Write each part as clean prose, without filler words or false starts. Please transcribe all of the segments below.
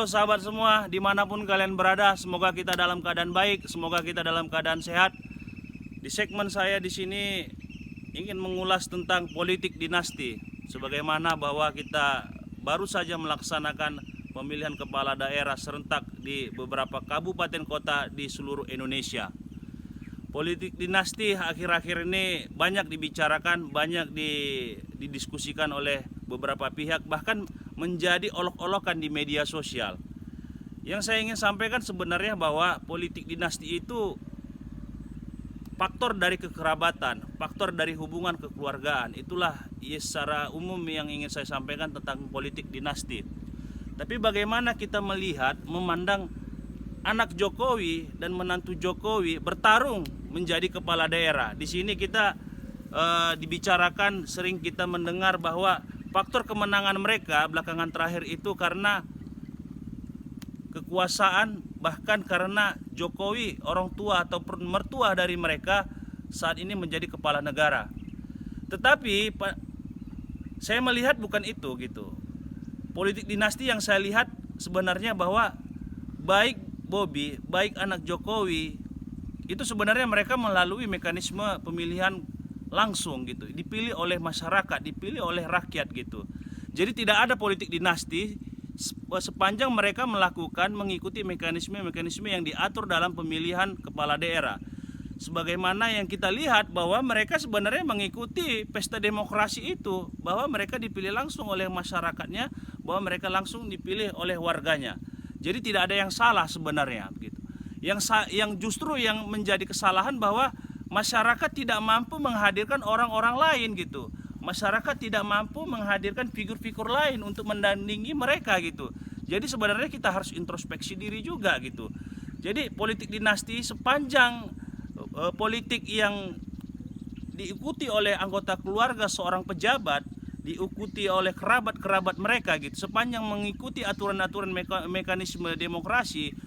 Halo sahabat semua, dimanapun kalian berada, semoga kita dalam keadaan baik, semoga kita dalam keadaan sehat. Di segmen saya di sini ingin mengulas tentang politik dinasti, sebagaimana bahwa kita baru saja melaksanakan pemilihan kepala daerah serentak di beberapa kabupaten kota di seluruh Indonesia. Politik dinasti akhir-akhir ini banyak dibicarakan, banyak didiskusikan oleh beberapa pihak, bahkan menjadi olok-olokan di media sosial. Yang saya ingin sampaikan sebenarnya bahwa politik dinasti itu faktor dari kekerabatan, faktor dari hubungan kekeluargaan. Itulah secara umum yang ingin saya sampaikan tentang politik dinasti. Tapi bagaimana kita melihat, memandang anak Jokowi dan menantu Jokowi bertarung menjadi kepala daerah. Di sini kita dibicarakan, sering kita mendengar bahwa faktor kemenangan mereka belakangan terakhir itu karena kekuasaan, bahkan karena Jokowi, orang tua atau mertua dari mereka saat ini menjadi kepala negara. Tetapi saya melihat bukan itu gitu. Politik dinasti yang saya lihat sebenarnya bahwa baik Bobi, baik anak Jokowi, itu sebenarnya mereka melalui mekanisme pemilihan langsung gitu, dipilih oleh masyarakat, dipilih oleh rakyat gitu. Jadi tidak ada politik dinasti sepanjang mereka mengikuti mekanisme-mekanisme yang diatur dalam pemilihan kepala daerah. Sebagaimana yang kita lihat bahwa mereka sebenarnya mengikuti pesta demokrasi itu, bahwa mereka dipilih langsung oleh masyarakatnya, bahwa mereka langsung dipilih oleh warganya. Jadi tidak ada yang salah sebenarnya gitu. Yang justru yang menjadi kesalahan bahwa masyarakat tidak mampu menghadirkan orang-orang lain gitu. Masyarakat tidak mampu menghadirkan figur-figur lain untuk mendandingi mereka gitu. Jadi sebenarnya kita harus introspeksi diri juga gitu. Jadi politik dinasti sepanjang politik yang diikuti oleh anggota keluarga seorang pejabat, diikuti oleh kerabat-kerabat mereka gitu, sepanjang mengikuti aturan-aturan mekanisme demokrasi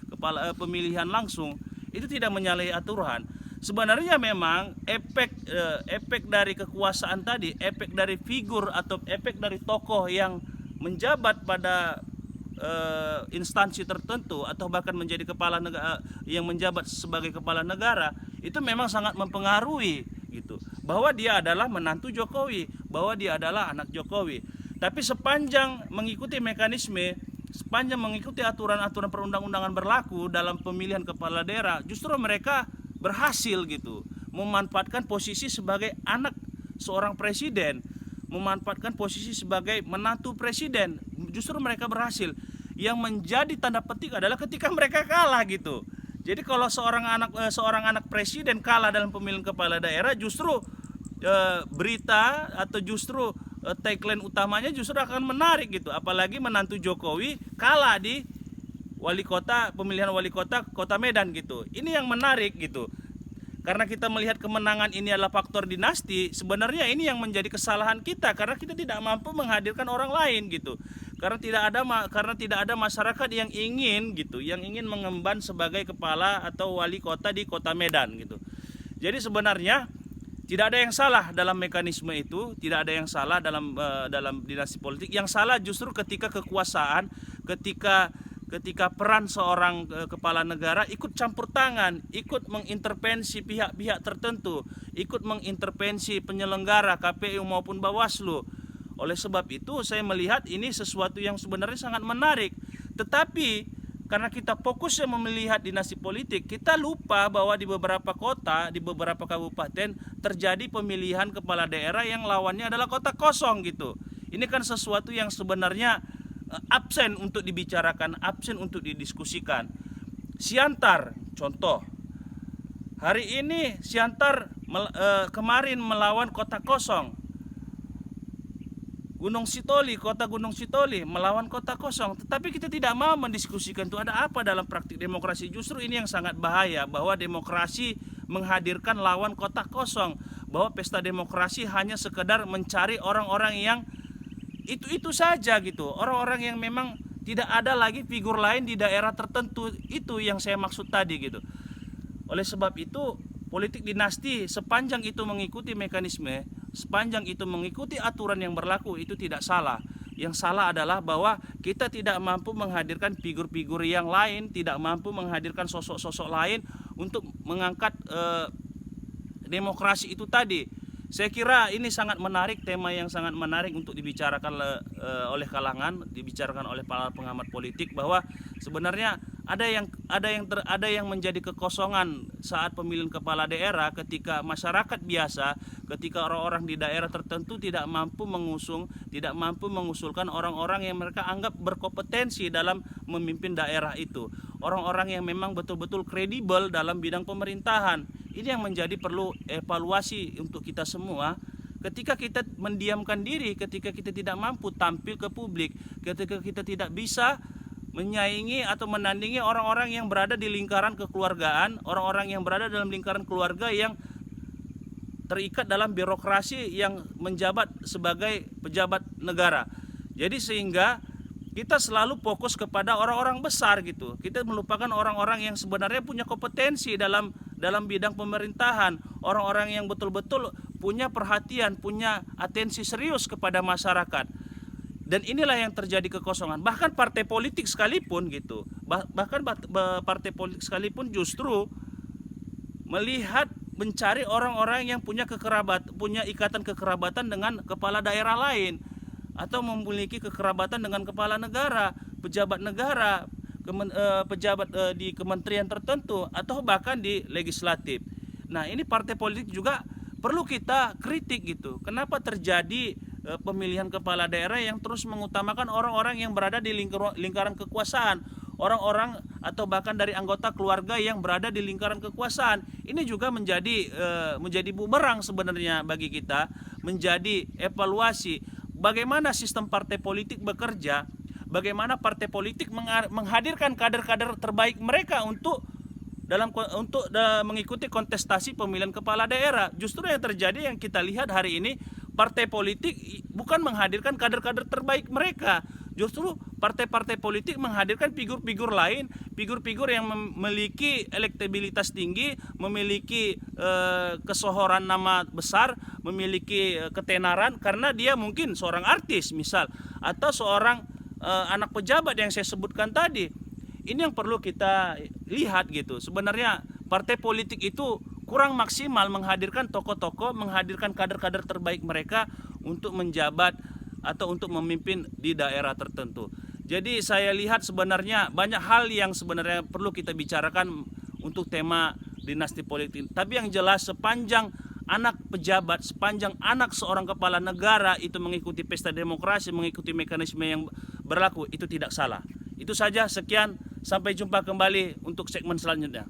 pemilihan langsung, itu tidak menyalahi aturan. Sebenarnya memang efek dari kekuasaan tadi, efek dari figur atau efek dari tokoh yang menjabat pada instansi tertentu atau bahkan menjadi kepala negara, yang menjabat sebagai kepala negara, itu memang sangat mempengaruhi gitu. Bahwa dia adalah menantu Jokowi, bahwa dia adalah anak Jokowi. Tapi sepanjang mengikuti mekanisme, sepanjang mengikuti aturan-aturan perundang-undangan berlaku dalam pemilihan kepala daerah, justru mereka berhasil gitu, memanfaatkan posisi sebagai anak seorang presiden, memanfaatkan posisi sebagai menantu presiden. Justru mereka berhasil. Yang menjadi tanda petik adalah ketika mereka kalah gitu. Jadi kalau seorang anak presiden kalah dalam pemilihan kepala daerah, justru berita atau justru tagline utamanya justru akan menarik gitu. Apalagi menantu Jokowi kalah di wali kota, pemilihan wali kota Kota Medan gitu. Ini yang menarik gitu. Karena kita melihat kemenangan ini adalah faktor dinasti, sebenarnya ini yang menjadi kesalahan kita karena kita tidak mampu menghadirkan orang lain gitu. Karena tidak ada masyarakat yang ingin gitu, yang ingin mengemban sebagai kepala atau wali kota di Kota Medan gitu. Jadi sebenarnya tidak ada yang salah dalam mekanisme itu, tidak ada yang salah dalam dinasti politik. Yang salah justru ketika kekuasaan, ketika peran seorang kepala negara ikut campur tangan, ikut mengintervensi pihak-pihak tertentu, ikut mengintervensi penyelenggara KPU maupun Bawaslu. Oleh sebab itu saya melihat ini sesuatu yang sebenarnya sangat menarik. Tetapi karena kita fokusnya melihat dinasti politik, kita lupa bahwa di beberapa kota, di beberapa kabupaten terjadi pemilihan kepala daerah yang lawannya adalah kota kosong gitu. Ini kan sesuatu yang sebenarnya absen untuk dibicarakan, absen untuk didiskusikan. Siantar contoh. Hari ini Siantar kemarin melawan kota kosong. Kota Gunung Sitoli melawan kota kosong. Tetapi kita tidak mau mendiskusikan itu ada apa dalam praktik demokrasi. Justru ini yang sangat bahaya, bahwa demokrasi menghadirkan lawan kota kosong, bahwa pesta demokrasi hanya sekedar mencari orang-orang yang itu saja gitu, orang-orang yang memang tidak ada lagi figur lain di daerah tertentu. Itu yang saya maksud tadi gitu. Oleh sebab itu politik dinasti sepanjang itu mengikuti mekanisme, sepanjang itu mengikuti aturan yang berlaku, itu tidak salah. Yang salah adalah bahwa kita tidak mampu menghadirkan figur-figur yang lain, tidak mampu menghadirkan sosok-sosok lain untuk mengangkat demokrasi itu tadi. Saya kira ini sangat menarik, tema yang sangat menarik untuk dibicarakan oleh kalangan, dibicarakan oleh para pengamat politik, bahwa sebenarnya ada yang menjadi kekosongan saat pemilihan kepala daerah ketika masyarakat biasa, ketika orang-orang di daerah tertentu tidak mampu mengusulkan orang-orang yang mereka anggap berkompetensi dalam memimpin daerah itu. Orang-orang yang memang betul-betul kredibel dalam bidang pemerintahan. Ini yang menjadi perlu evaluasi untuk kita semua. Ketika kita mendiamkan diri, ketika kita tidak mampu tampil ke publik, ketika kita tidak bisa menyaingi atau menandingi orang-orang yang berada di lingkaran kekeluargaan, orang-orang yang berada dalam lingkaran keluarga yang terikat dalam birokrasi yang menjabat sebagai pejabat negara. Jadi sehingga kita selalu fokus kepada orang-orang besar gitu. Kita melupakan orang-orang yang sebenarnya punya kompetensi dalam bidang pemerintahan, orang-orang yang betul-betul punya perhatian, punya atensi serius kepada masyarakat. Dan inilah yang terjadi kekosongan. Bahkan partai politik sekalipun gitu, bahkan partai politik sekalipun justru melihat mencari orang-orang yang punya ikatan kekerabatan dengan kepala daerah lain, atau memiliki kekerabatan dengan kepala negara, pejabat negara, pejabat di kementerian tertentu, atau bahkan di legislatif. Nah, ini partai politik juga perlu kita kritik gitu. Kenapa terjadi pemilihan kepala daerah yang terus mengutamakan orang-orang yang berada di lingkaran kekuasaan, orang-orang atau bahkan dari anggota keluarga yang berada di lingkaran kekuasaan. Ini juga menjadi bumerang sebenarnya bagi kita, menjadi evaluasi bagaimana sistem partai politik bekerja, bagaimana partai politik menghadirkan kader-kader terbaik mereka untuk mengikuti kontestasi pemilihan kepala daerah. Justru yang terjadi, yang kita lihat hari ini, partai politik bukan menghadirkan kader-kader terbaik mereka. Justru partai-partai politik menghadirkan figur-figur lain, figur-figur yang memiliki elektabilitas tinggi, memiliki kesohoran nama besar, memiliki ketenaran karena dia mungkin seorang artis misal, atau seorang anak pejabat yang saya sebutkan tadi. Ini yang perlu kita lihat gitu. Sebenarnya partai politik itu kurang maksimal menghadirkan tokoh-tokoh, menghadirkan kader-kader terbaik mereka untuk menjabat atau untuk memimpin di daerah tertentu. Jadi saya lihat sebenarnya banyak hal yang sebenarnya perlu kita bicarakan untuk tema dinasti politik. Tapi yang jelas, sepanjang anak pejabat, sepanjang anak seorang kepala negara itu mengikuti pesta demokrasi, mengikuti mekanisme yang berlaku, itu tidak salah. Itu saja, sekian, sampai jumpa kembali untuk segmen selanjutnya.